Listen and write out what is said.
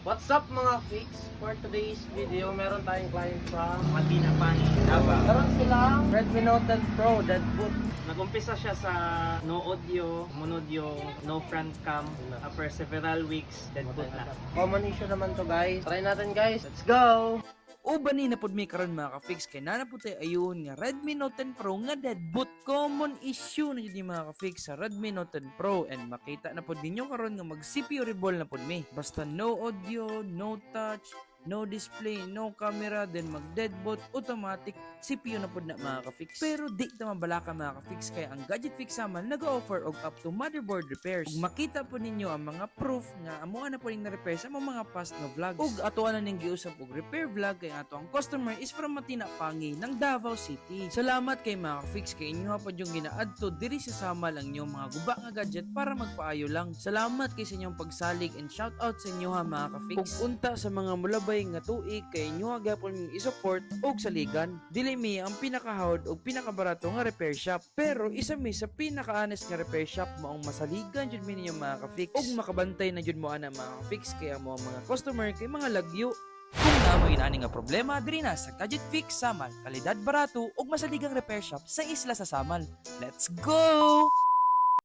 What's up mga fix? For today's video, meron tayong client from Matinapani, Davao. meron silang Redmi Note 10 Pro dead boot. Nag-umpisa siya sa no audio, munod yung no front cam. After several weeks, dead boot na. Common issue naman to guys. Try natin guys. Let's go! Uban ni napod mi karon mga ka-fix kay nana po tayo ayun nga Redmi Note 10 Pro nga dead boot. Common issue na yun mga ka-fix sa Redmi Note 10 Pro, and makita na po ninyo karon nga mag CPU reball na pod mi. Basta no audio, no touch, no display, no camera, then mag dead boot, automatic CPU na pod na mga ka-fix. Pero di ta mabalaka mga ka-fix kay ang Gadget Fix Samal nag-offer og up to motherboard repairs. Ug makita po ninyo ang mga proof nga amo na po ning na-repair sa mga past nga vlogs. Ug ato na ning giusap og repair vlog kay ato ang customer is from Matinapani ng Davao City. Salamat kay mga ka-fix kay inyo pa yung ginaadto diri sa Samal ang inyong mga guba nga gadget para magpaayo lang. Salamat kay sa inyong pagsalig and shout out sa inyo ha mga ka-fix. Ug unta sa mga mulabay nga tuig kay inyo gapon ming i-support og saligan. Dili mi ang pinakahawd og pinakabarato nga repair shop, pero isa mi sa pinaka-honest nga repair shop maong masaligan jud mi ninyo mga ka-fix. Ug makabantay na jud mo ana mga ka-fix kay amo ang mga customer kay mga lagyo. Kung namoy na nga problema diri na sa Gadget Fix Samal, kalidad barato ug masaligang repair shop sa isla sa Samal. Let's go!